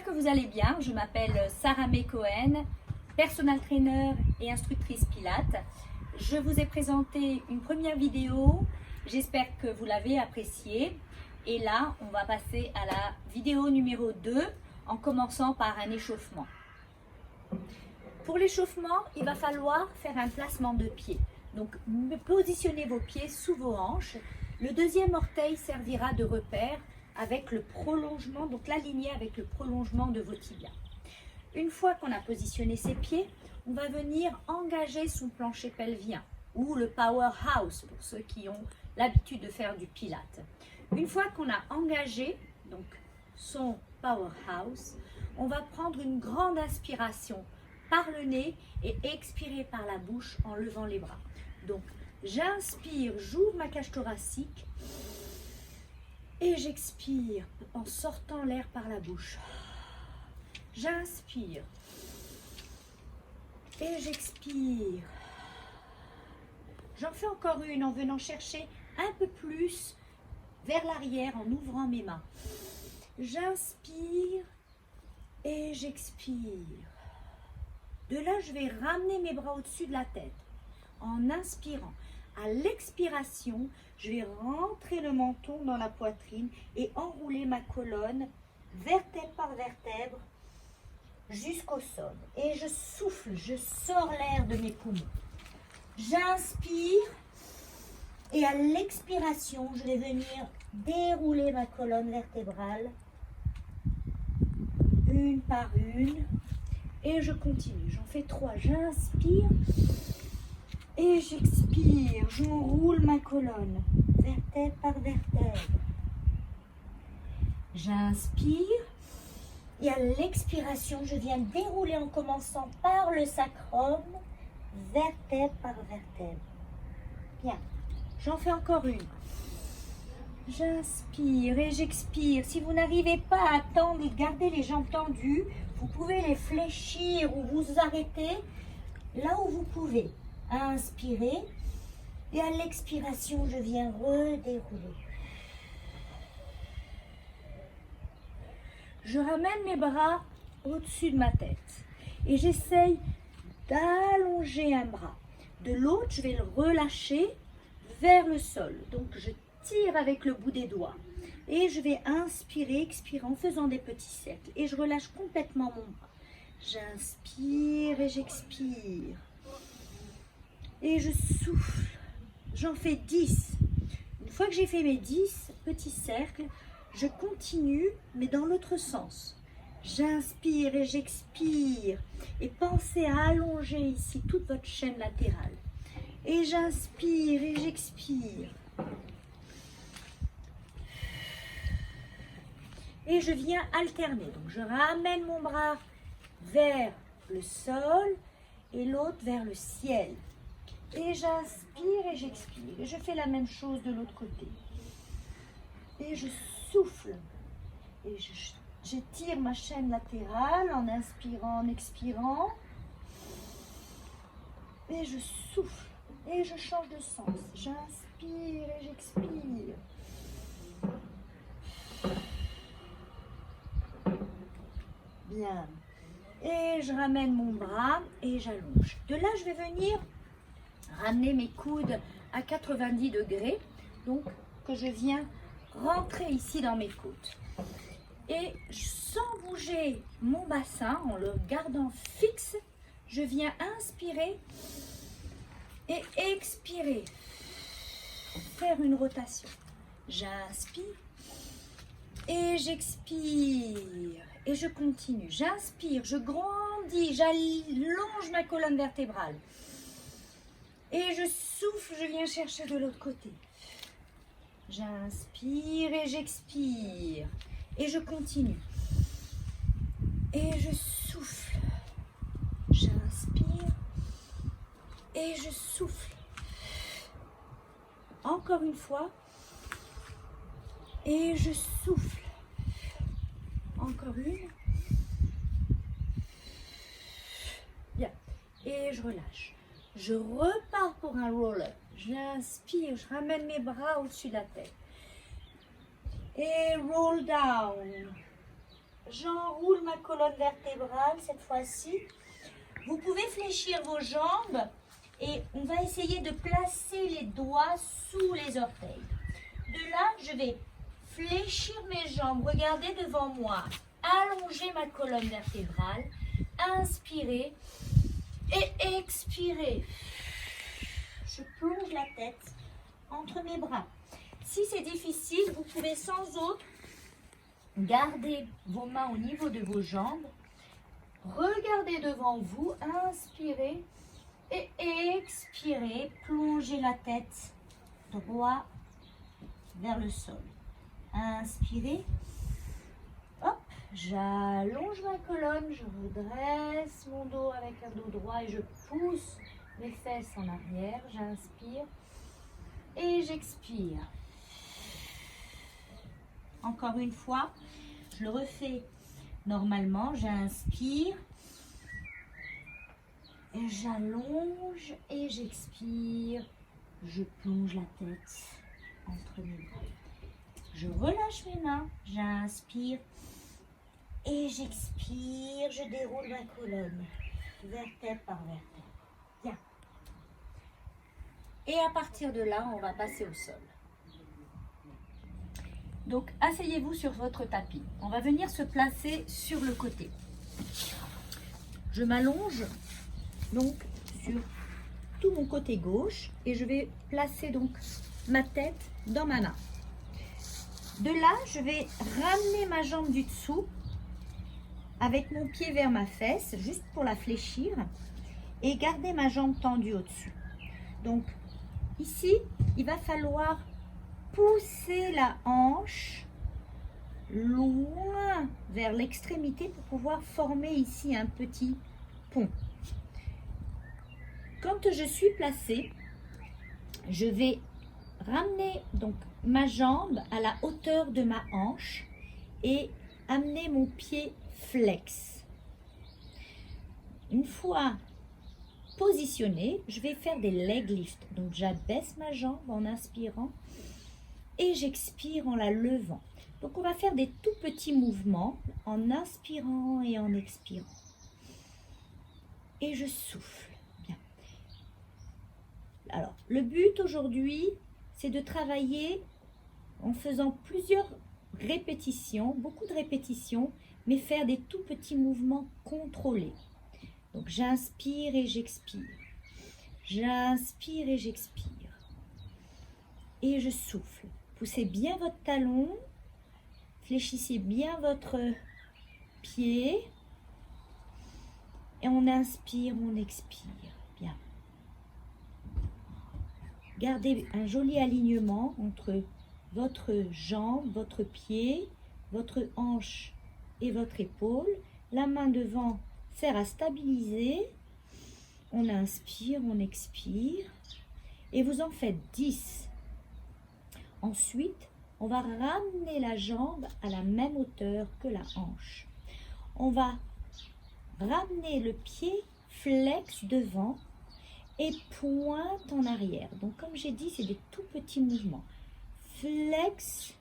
que vous allez bien. Je m'appelle Sarah May Cohen, personal trainer et instructrice Pilates. Je vous ai présenté une première vidéo. J'espère que vous l'avez appréciée. Et là, on va passer à la vidéo numéro 2 en commençant par un échauffement. Pour l'échauffement, il va falloir faire un placement de pied. Donc, positionnez vos pieds sous vos hanches. Le deuxième orteil servira de repère avec le prolongement, donc l'aligner avec le prolongement de vos tibias. Une fois qu'on a positionné ses pieds, on va venir engager son plancher pelvien ou le powerhouse pour ceux qui ont l'habitude de faire du pilates. Une fois qu'on a engagé donc son powerhouse, on va prendre une grande inspiration par le nez et expirer par la bouche en levant les bras. Donc j'inspire, j'ouvre ma cage thoracique et j'expire en sortant l'air par la bouche. J'inspire et j'expire. J'en fais encore une en venant chercher un peu plus vers l'arrière en ouvrant mes mains. J'inspire et j'expire. De là, je vais ramener mes bras au-dessus de la tête en inspirant. À l'expiration, je vais rentrer le menton dans la poitrine et enrouler ma colonne vertèbre par vertèbre jusqu'au sol. Et je souffle, je sors l'air de mes poumons. J'inspire et à l'expiration, je vais venir dérouler ma colonne vertébrale une par une et je continue. J'en fais 3. J'inspire et j'expire. J'enroule ma colonne vertèbre par vertèbre. J'inspire et à l'expiration, je viens dérouler en commençant par le sacrum, vertèbre par vertèbre. Bien, j'en fais encore une. J'inspire et j'expire. Si vous n'arrivez pas à tendre et garder les jambes tendues, vous pouvez les fléchir ou vous arrêter là où vous pouvez. Inspirez et à l'expiration, je viens redérouler. Je ramène mes bras au-dessus de ma tête et j'essaye d'allonger un bras. De l'autre, je vais le relâcher vers le sol. Donc, je tire avec le bout des doigts et je vais inspirer, expirer en faisant des petits cercles et je relâche complètement mon bras. J'inspire et j'expire. Et je souffle. J'en fais 10. Une fois que j'ai fait mes 10 petits cercles, je continue, mais dans l'autre sens. J'inspire et j'expire. Et pensez à allonger ici toute votre chaîne latérale. Et j'inspire et j'expire. Et je viens alterner. Donc je ramène mon bras vers le sol et l'autre vers le ciel. Et j'inspire et j'expire. Et je fais la même chose de l'autre côté. Et je souffle. Et j'étire ma chaîne latérale en inspirant, en expirant. Et je souffle. Et je change de sens. J'inspire et j'expire. Bien. Et je ramène mon bras et j'allonge. De là, je vais venir ramener mes coudes à 90 degrés. Donc, que je viens rentrer ici dans mes côtes. Et sans bouger mon bassin, en le gardant fixe, je viens inspirer et expirer. Faire une rotation. J'inspire et j'expire. Et je continue. J'inspire, je grandis, j'allonge ma colonne vertébrale. Et je souffle, je viens chercher de l'autre côté. J'inspire et j'expire. Et je continue. Et je souffle. J'inspire et je souffle. Encore une fois. Et je souffle. Encore une. Bien. Et je relâche. Je repars pour un roll-up. J'inspire, je ramène mes bras au-dessus de la tête. Et roll down. j'enroule ma colonne vertébrale cette fois-ci. Vous pouvez fléchir vos jambes et on va essayer de placer les doigts sous les orteils. De là, je vais fléchir mes jambes, regardez devant moi, allonger ma colonne vertébrale, inspirer et expirer. Je plonge la tête entre mes bras. Si c'est difficile, vous pouvez sans autre garder vos mains au niveau de vos jambes. Regardez devant vous, inspirez et expirez. Plongez la tête droit vers le sol. Inspirez. Hop, j'allonge ma colonne, je redresse mon dos avec un dos droit et je pousse mes fesses en arrière. J'inspire et j'expire. Encore une fois, je le refais normalement. J'inspire, et j'allonge et j'expire. Je plonge la tête entre mes bras. Je relâche mes mains, j'inspire et j'expire. Je déroule ma colonne, vertèbre par vertèbre. Bien. Et à partir de là, on va passer au sol. Donc, asseyez-vous sur votre tapis. On va venir se placer sur le côté. Je m'allonge donc sur tout mon côté gauche et je vais placer donc ma tête dans ma main. De là, je vais ramener ma jambe du dessous avec mon pied vers ma fesse, juste pour la fléchir, et garder ma jambe tendue au-dessus. Donc, ici, il va falloir pousser la hanche loin vers l'extrémité pour pouvoir former ici un petit pont. Quand je suis placée, je vais ramener donc ma jambe à la hauteur de ma hanche et amener mon pied flex. Une fois positionné, je vais faire des leg lifts. Donc j'abaisse ma jambe en inspirant et j'expire en la levant. Donc on va faire des tout petits mouvements en inspirant et en expirant. Et je souffle. Bien. Alors, le but aujourd'hui, c'est de travailler en faisant plusieurs répétitions, beaucoup de répétitions, mais faire des tout petits mouvements contrôlés. Donc j'inspire et j'expire. J'inspire et j'expire. Et je souffle. Poussez bien votre talon. Fléchissez bien votre pied. Et on inspire, on expire. Bien. Gardez un joli alignement entre votre jambe, votre pied, votre hanche et votre épaule. La main devant sert à stabiliser. On inspire, on expire. Et vous en faites 10. Ensuite, on va ramener la jambe à la même hauteur que la hanche. On va ramener le pied flex devant et pointe en arrière. Donc, comme j'ai dit, c'est des tout petits mouvements. Flex,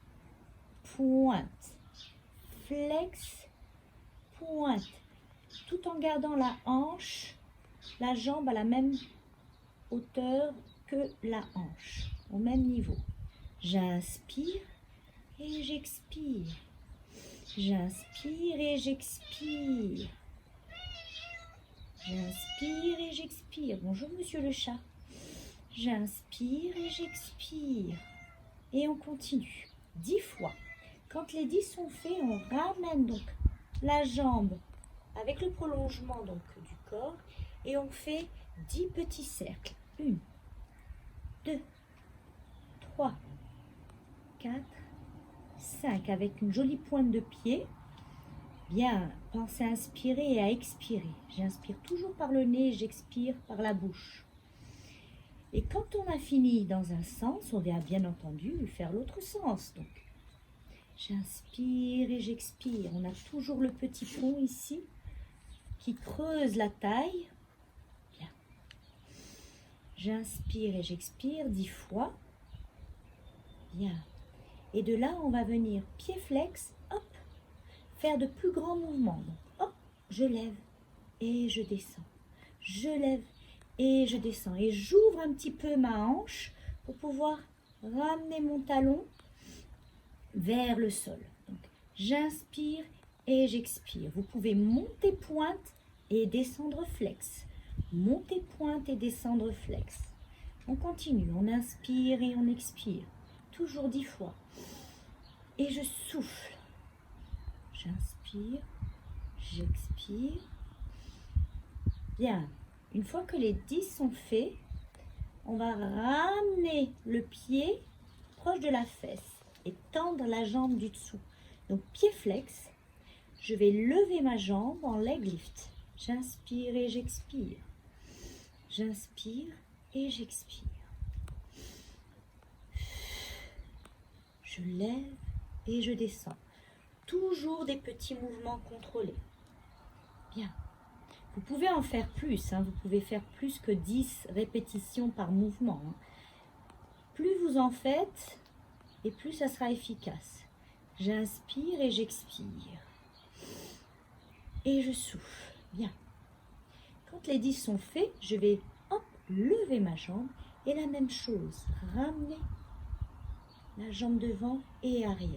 pointe. Flex, pointe. Tout en gardant la hanche, la jambe à la même hauteur que la hanche, au même niveau. J'inspire et j'expire. J'inspire et j'expire. J'inspire et j'expire. Bonjour, monsieur le chat. J'inspire et j'expire. Et on continue. 10 fois. Quand les 10 sont faits, on ramène donc la jambe avec le prolongement donc du corps et on fait 10 petits cercles. 1, 2, 3, 4, 5 avec une jolie pointe de pied. Bien, pensez à inspirer et à expirer. J'inspire toujours par le nez et j'expire par la bouche. Et quand on a fini dans un sens, on va bien entendu faire l'autre sens. Donc, j'inspire et j'expire. On a toujours le petit pont ici qui creuse la taille. Bien. J'inspire et j'expire 10 fois. Bien. Et de là, on va venir pied flex, hop, faire de plus grands mouvements. Donc, hop, je lève et je descends. Je lève et je descends. Et j'ouvre un petit peu ma hanche pour pouvoir ramener mon talon vers le sol. Donc, j'inspire et j'expire. Vous pouvez monter pointe et descendre flex. Monter pointe et descendre flex. On continue, on inspire et on expire. Toujours 10 fois. Et je souffle. J'inspire, j'expire. Bien. Une fois que les 10 sont faits, on va ramener le pied proche de la fesse et tendre la jambe du dessous. Donc pied flex, je vais lever ma jambe en leg lift. J'inspire et j'expire. J'inspire et j'expire. Je lève et je descends. Toujours des petits mouvements contrôlés. Bien. Vous pouvez en faire plus, vous pouvez faire plus que 10 répétitions par mouvement. Plus vous en faites, et plus ça sera efficace. J'inspire et j'expire. Et je souffle. Bien. Quand les 10 sont faits, je vais lever ma jambe et la même chose. Ramener la jambe devant et arrière.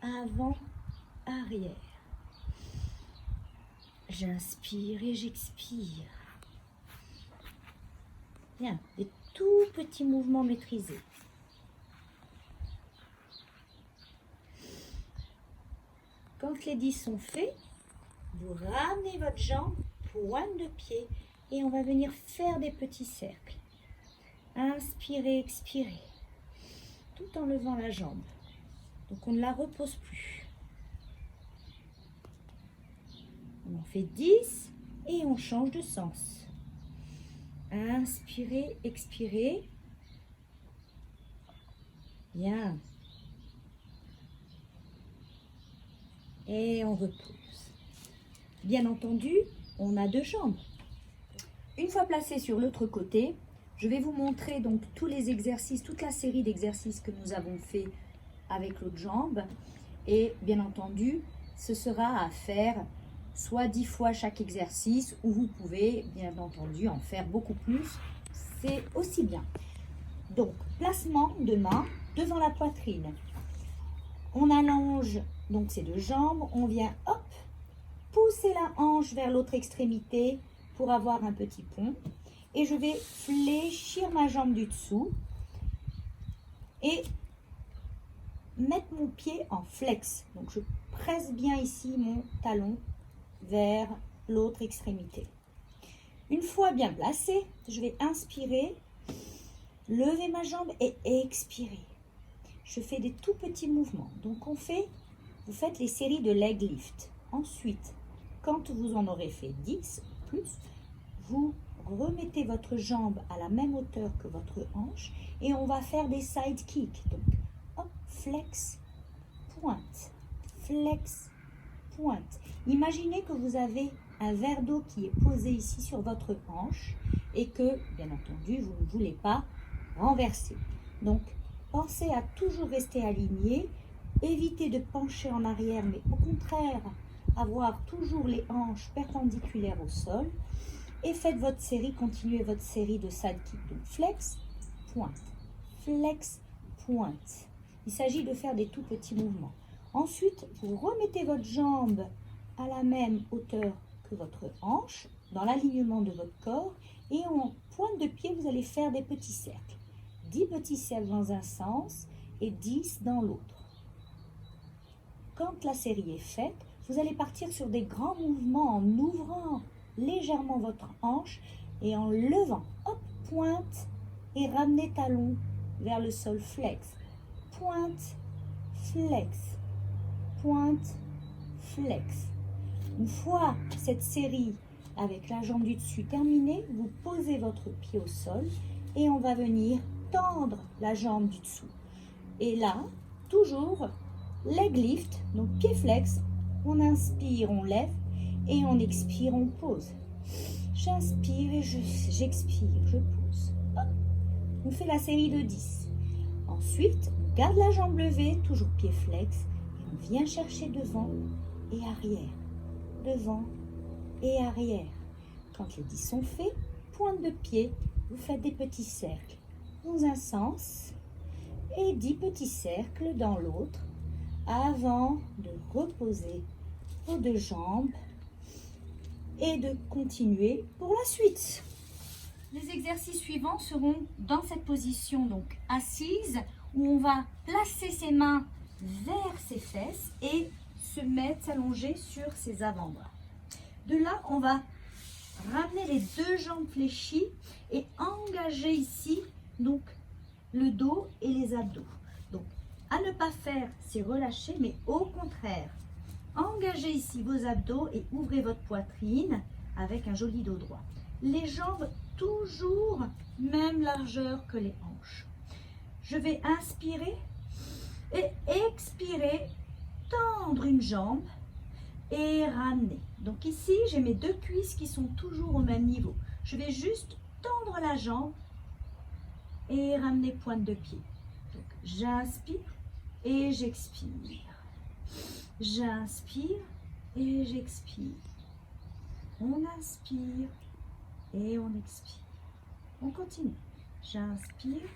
Avant, arrière. J'inspire et j'expire. Bien, des tout petits mouvements maîtrisés. Quand les 10 sont faits, vous ramenez votre jambe, pointe de pied, et on va venir faire des petits cercles. Inspirez, expirez, tout en levant la jambe. Donc on ne la repose plus. On en fait 10 et on change de sens. Inspirez, expirez. Bien. Et on repose. Bien entendu, on a 2 jambes. Une fois placé sur l'autre côté, je vais vous montrer donc tous les exercices, toute la série d'exercices que nous avons fait avec l'autre jambe. Et bien entendu, ce sera à faire soit 10 fois chaque exercice, ou vous pouvez bien entendu en faire beaucoup plus, c'est aussi bien. Donc, placement de main devant la poitrine. On allonge donc ces 2 jambes, on vient pousser la hanche vers l'autre extrémité pour avoir un petit pont. Et je vais fléchir ma jambe du dessous et mettre mon pied en flex. Donc je presse bien ici mon talon vers l'autre extrémité. Une fois bien placé, je vais inspirer, lever ma jambe et expirer. Je fais des tout petits mouvements. Donc vous faites les séries de leg lift. Ensuite, quand vous en aurez fait 10 ou plus, vous remettez votre jambe à la même hauteur que votre hanche et on va faire des side kicks. Donc, hop, flex, pointe, flex, pointe. Imaginez que vous avez un verre d'eau qui est posé ici sur votre hanche et que, bien entendu, vous ne voulez pas renverser. Donc, pensez à toujours rester aligné, évitez de pencher en arrière, mais au contraire, avoir toujours les hanches perpendiculaires au sol. Et faites votre série, continuez votre série de side kick. Donc flex, pointe, flex, pointe. Il s'agit de faire des tout petits mouvements. Ensuite, vous remettez votre jambe à la même hauteur que votre hanche, dans l'alignement de votre corps. Et en pointe de pied, vous allez faire des petits cercles. 10 petits cercles dans un sens et 10 dans l'autre. Quand la série est faite, vous allez partir sur des grands mouvements en ouvrant légèrement votre hanche et en levant, hop, pointe et ramenez talon vers le sol, flex, pointe, flex, pointe, flex. Une fois cette série avec la jambe du dessus terminée, vous posez votre pied au sol et on va venir tendre la jambe du dessous. Et là, toujours leg lift, donc pied flex, on inspire, on lève. Et on expire, on pose. J'inspire et j'expire, je pose. Hop. On fait la série de 10. Ensuite, on garde la jambe levée, toujours pied flex. Et on vient chercher devant et arrière, devant et arrière. Quand les 10 sont faits, pointe de pied, vous faites des petits cercles dans un sens et 10 petits cercles dans l'autre avant de reposer vos 2 jambes et de continuer pour la suite. Les exercices suivants seront dans cette position, donc assise, où on va placer ses mains vers ses fesses et se mettre, s'allonger sur ses avant-bras. De là, on va ramener les 2 jambes fléchies et engager ici donc le dos et les abdos. Donc, à ne pas faire, c'est relâcher, mais au contraire, engagez ici vos abdos et ouvrez votre poitrine avec un joli dos droit. Les jambes toujours même largeur que les hanches. Je vais inspirer et expirer, tendre une jambe et ramener. Donc ici, j'ai mes 2 cuisses qui sont toujours au même niveau. Je vais juste tendre la jambe et ramener pointe de pied. Donc j'inspire et j'expire. J'inspire et j'expire. On inspire et on expire. On continue. J'inspire,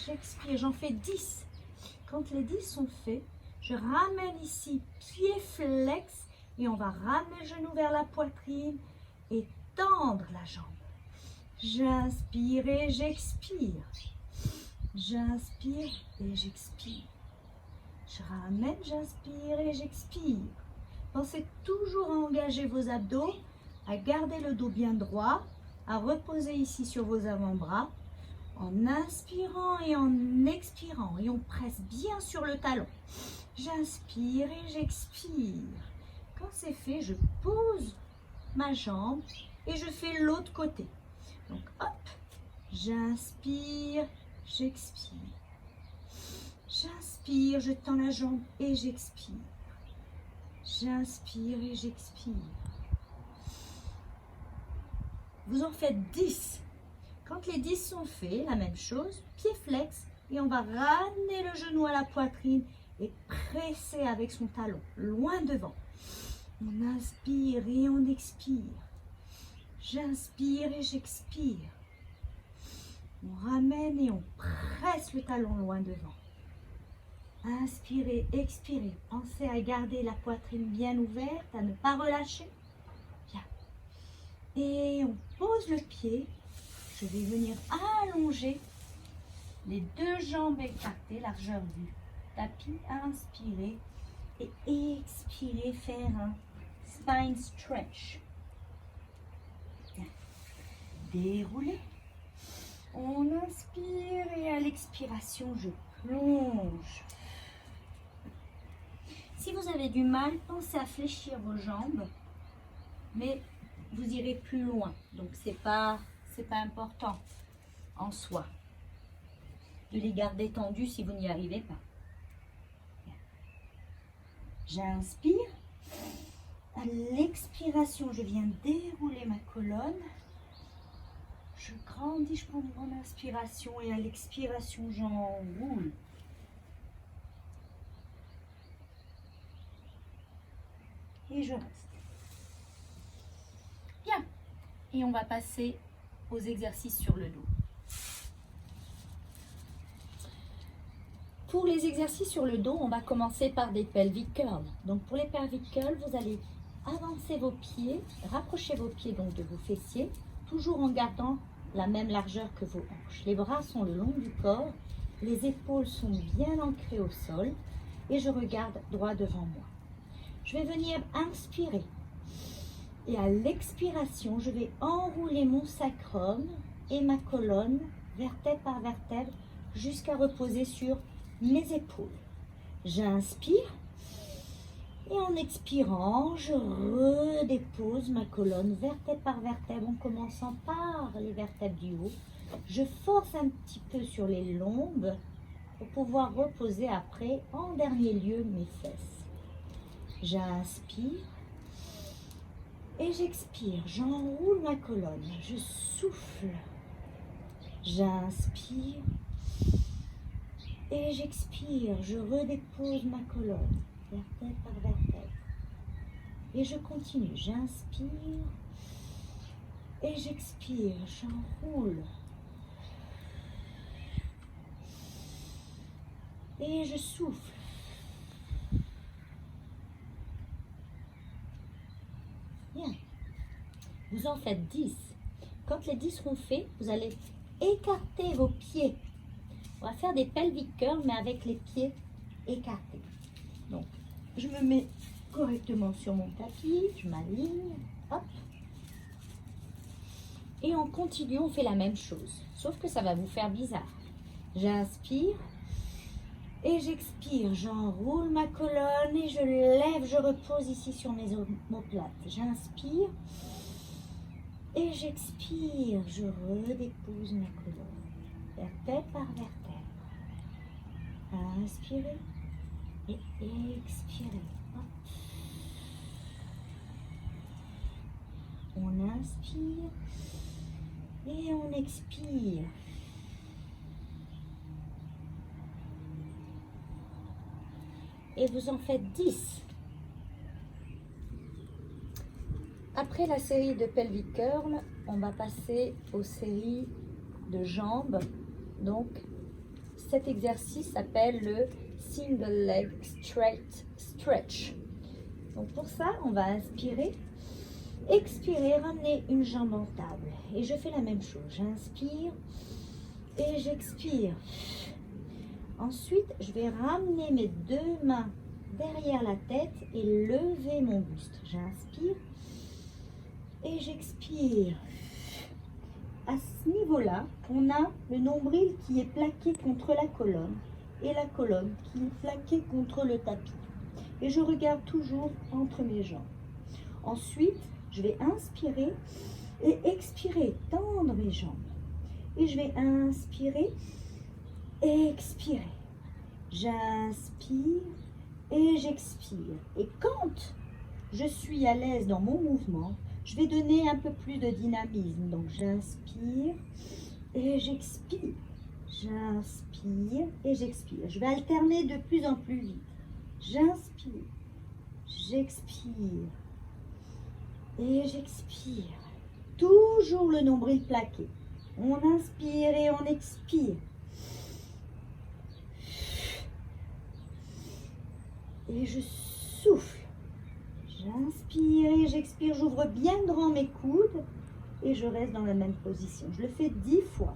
j'expire. J'en fais 10. Quand les 10 sont faits, je ramène ici pied flex et on va ramener le genou vers la poitrine et tendre la jambe. J'inspire et j'expire. J'inspire et j'expire. Je ramène, j'inspire et j'expire. Pensez toujours à engager vos abdos, à garder le dos bien droit, à reposer ici sur vos avant-bras, en inspirant et en expirant. Et on presse bien sur le talon. J'inspire et j'expire. Quand c'est fait, je pose ma jambe et je fais l'autre côté. Donc hop, j'inspire, j'expire. J'inspire, je tends la jambe et j'expire. J'inspire et j'expire. Vous en faites 10. Quand les 10 sont faits, la même chose, pied flex et on va ramener le genou à la poitrine et presser avec son talon, loin devant. On inspire et on expire. J'inspire et j'expire. On ramène et on presse le talon loin devant. Inspirez, expirez. Pensez à garder la poitrine bien ouverte, à ne pas relâcher. Bien. Et on pose le pied. Je vais venir allonger les 2 jambes écartées, largeur du tapis. Inspirez et expirez, faire un spine stretch. Bien. Déroulez. On inspire et à l'expiration, je plonge. Si vous avez du mal, pensez à fléchir vos jambes, mais vous irez plus loin. Donc, c'est pas important en soi de les garder tendus si vous n'y arrivez pas. J'inspire. À l'expiration, je viens dérouler ma colonne. Je grandis, je prends une grande inspiration et à l'expiration, j'enroule. Et je reste. Bien. Et on va passer aux exercices sur le dos. Pour les exercices sur le dos, on va commencer par des pelvic curls. Donc pour les pelvic curls, vous allez avancer vos pieds, rapprocher vos pieds donc de vos fessiers, toujours en gardant la même largeur que vos hanches. Les bras sont le long du corps, les épaules sont bien ancrées au sol et je regarde droit devant moi. Je vais venir inspirer et à l'expiration, je vais enrouler mon sacrum et ma colonne, vertèbre par vertèbre, jusqu'à reposer sur mes épaules. J'inspire et en expirant, je redépose ma colonne vertèbre par vertèbre en commençant par les vertèbres du haut. Je force un petit peu sur les lombes pour pouvoir reposer après, en dernier lieu, mes fesses. J'inspire et j'expire. J'enroule ma colonne. Je souffle. J'inspire et j'expire. Je redépose ma colonne, vertèbre par vertèbre. Et je continue. J'inspire et j'expire. J'enroule. Et je souffle. Bien. Vous en faites 10. Quand les 10 seront faits, vous allez écarter vos pieds. On va faire des pelvic curls, mais avec les pieds écartés. Donc, je me mets correctement sur mon tapis, je m'aligne, hop. Et on continue, on fait la même chose, sauf que ça va vous faire bizarre. J'inspire et j'expire, j'enroule ma colonne et je lève, je repose ici sur mes omoplates. J'inspire et j'expire, je redépose ma colonne, vertèbre par vertèbre. Inspirez et expirez. Hop. On inspire et on expire. Et vous en faites 10. Après la série de pelvic curl, on va passer aux séries de jambes. Donc, cet exercice s'appelle le single leg straight stretch. Donc pour ça, on va inspirer, expirer, ramener une jambe en table. Et je fais la même chose. J'inspire et j'expire. Ensuite, je vais ramener mes deux mains derrière la tête et lever mon buste. J'inspire et j'expire. À ce niveau-là, on a le nombril qui est plaqué contre la colonne et la colonne qui est plaquée contre le tapis. Et je regarde toujours entre mes jambes. Ensuite, je vais inspirer et expirer, tendre mes jambes. Et je vais inspirer et expirer. J'inspire et j'expire. Et quand je suis à l'aise dans mon mouvement, je vais donner un peu plus de dynamisme. Donc j'inspire et j'expire. J'inspire et j'expire. Je vais alterner de plus en plus vite. J'inspire, j'expire et j'expire. Toujours le nombril plaqué. On inspire et on expire. Et je souffle. J'inspire et j'expire. J'ouvre bien grand mes coudes et je reste dans la même position. Je le fais 10 fois.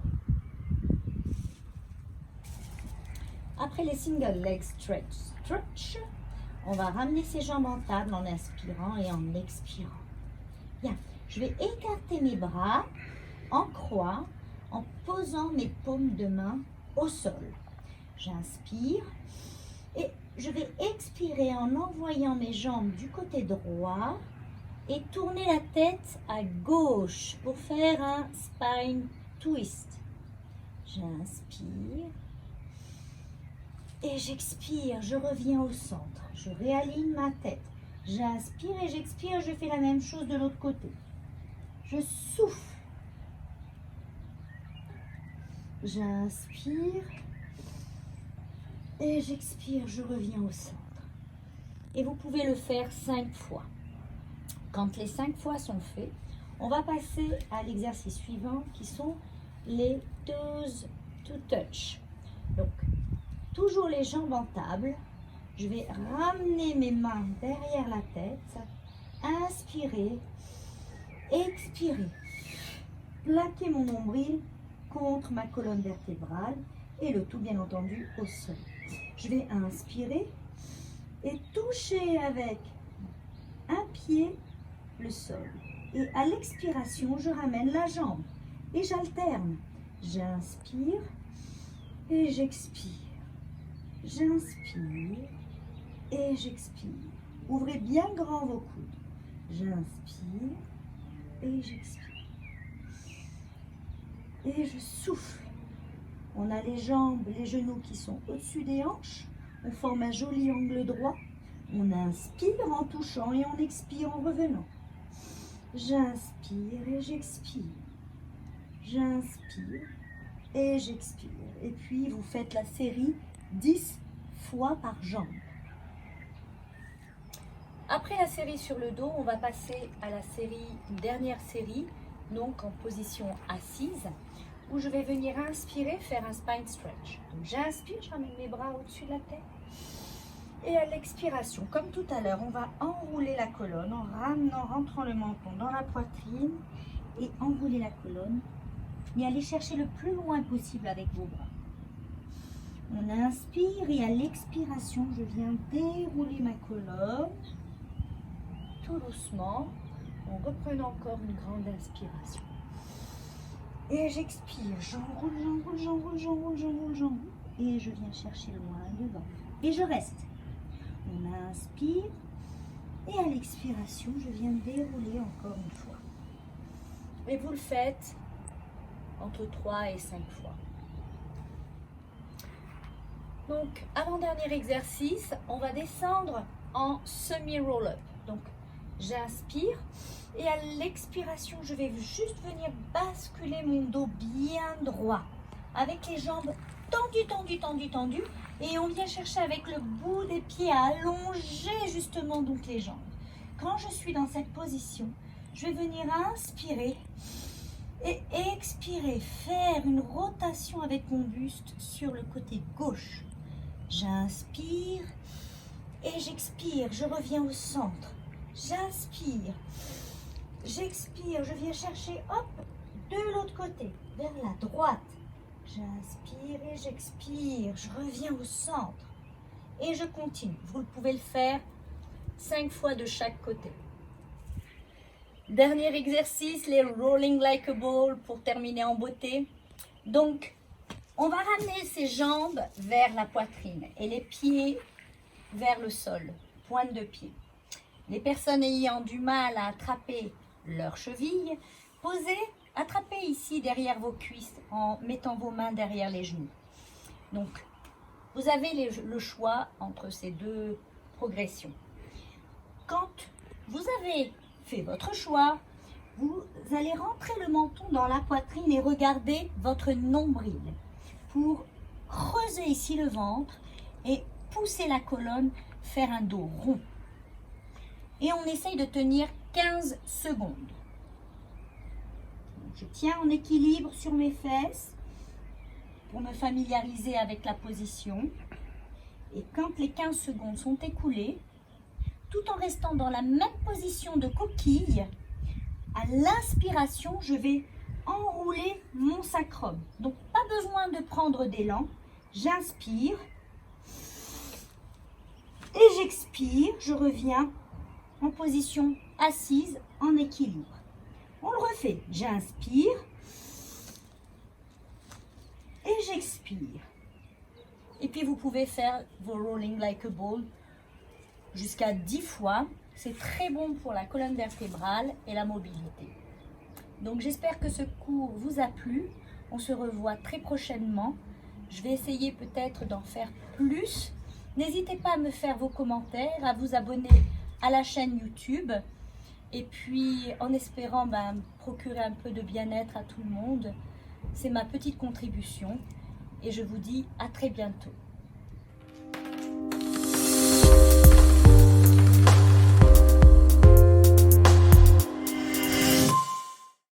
Après les single leg stretch, on va ramener ses jambes en table en inspirant et en expirant. Bien, je vais écarter mes bras en croix en posant mes paumes de main au sol. J'inspire et je vais expirer en envoyant mes jambes du côté droit et tourner la tête à gauche pour faire un spine twist. J'inspire et j'expire, je reviens au centre. Je réaligne ma tête. J'inspire et j'expire, je fais la même chose de l'autre côté. Je souffle. J'inspire et j'expire, je reviens au centre. Et vous pouvez le faire 5 fois. Quand les 5 fois sont faits, on va passer à l'exercice suivant qui sont les toes to touch. Donc, toujours les jambes en table. Je vais ramener mes mains derrière la tête. Inspirer, expirer. Plaquer mon nombril contre ma colonne vertébrale et le tout bien entendu au sol. Je vais inspirer et toucher avec un pied le sol. Et à l'expiration, je ramène la jambe et j'alterne. J'inspire et j'expire. J'inspire et j'expire. Ouvrez bien grand vos coudes. J'inspire et j'expire. Et je souffle. On a les jambes, les genoux qui sont au-dessus des hanches. On forme un joli angle droit. On inspire en touchant et on expire en revenant. J'inspire et j'expire. J'inspire et j'expire. Et puis vous faites la série 10 fois par jambe. Après la série sur le dos, on va passer à la dernière série, donc en position assise, où je vais venir inspirer, faire un spine stretch. Donc j'inspire, je ramène mes bras au-dessus de la tête. Et à l'expiration, comme tout à l'heure, on va enrouler la colonne en ramenant, rentrant le menton dans la poitrine et enrouler la colonne et aller chercher le plus loin possible avec vos bras. On inspire et à l'expiration, je viens dérouler ma colonne tout doucement en reprenant encore une grande inspiration. Et j'expire, j'enroule, j'enroule, j'enroule, j'enroule, j'enroule, j'enroule et je viens chercher loin devant. Et je reste. On inspire et à l'expiration, je viens dérouler encore une fois. Et vous le faites entre 3 et 5 fois. Donc, avant-dernier exercice, on va descendre en semi-roll-up. Donc, j'inspire et à l'expiration, je vais juste venir basculer mon dos bien droit avec les jambes tendues, tendues, tendues, tendues. Et on vient chercher avec le bout des pieds à allonger justement donc les jambes. Quand je suis dans cette position, je vais venir inspirer et expirer, faire une rotation avec mon buste sur le côté gauche. J'inspire et j'expire, je reviens au centre. J'inspire, j'expire, je viens chercher, hop, de l'autre côté, vers la droite. J'inspire et j'expire, je reviens au centre. Et je continue. Vous pouvez le faire 5 fois de chaque côté. Dernier exercice, les rolling like a ball pour terminer en beauté. Donc, on va ramener ses jambes vers la poitrine et les pieds vers le sol, pointe de pied. Les personnes ayant du mal à attraper leurs chevilles, posez, attrapez ici derrière vos cuisses en mettant vos mains derrière les genoux. Donc, vous avez le choix entre ces deux progressions. Quand vous avez fait votre choix, vous allez rentrer le menton dans la poitrine et regarder votre nombril pour creuser ici le ventre et pousser la colonne, faire un dos rond. Et on essaye de tenir 15 secondes. Donc, je tiens en équilibre sur mes fesses pour me familiariser avec la position. Et quand les 15 secondes sont écoulées, tout en restant dans la même position de coquille, à l'inspiration, je vais enrouler mon sacrum. Donc, pas besoin de prendre d'élan. J'inspire et j'expire. Je reviens en position assise en équilibre. On le refait. J'inspire et j'expire. Et puis, vous pouvez faire vos rolling like a ball jusqu'à 10 fois. C'est très bon pour la colonne vertébrale et la mobilité. Donc j'espère que ce cours vous a plu. On se revoit très prochainement. Je vais essayer peut-être d'en faire plus. N'hésitez pas à me faire vos commentaires, à vous abonner à la chaîne YouTube. Et puis en espérant procurer un peu de bien-être à tout le monde. C'est ma petite contribution. Et je vous dis à très bientôt.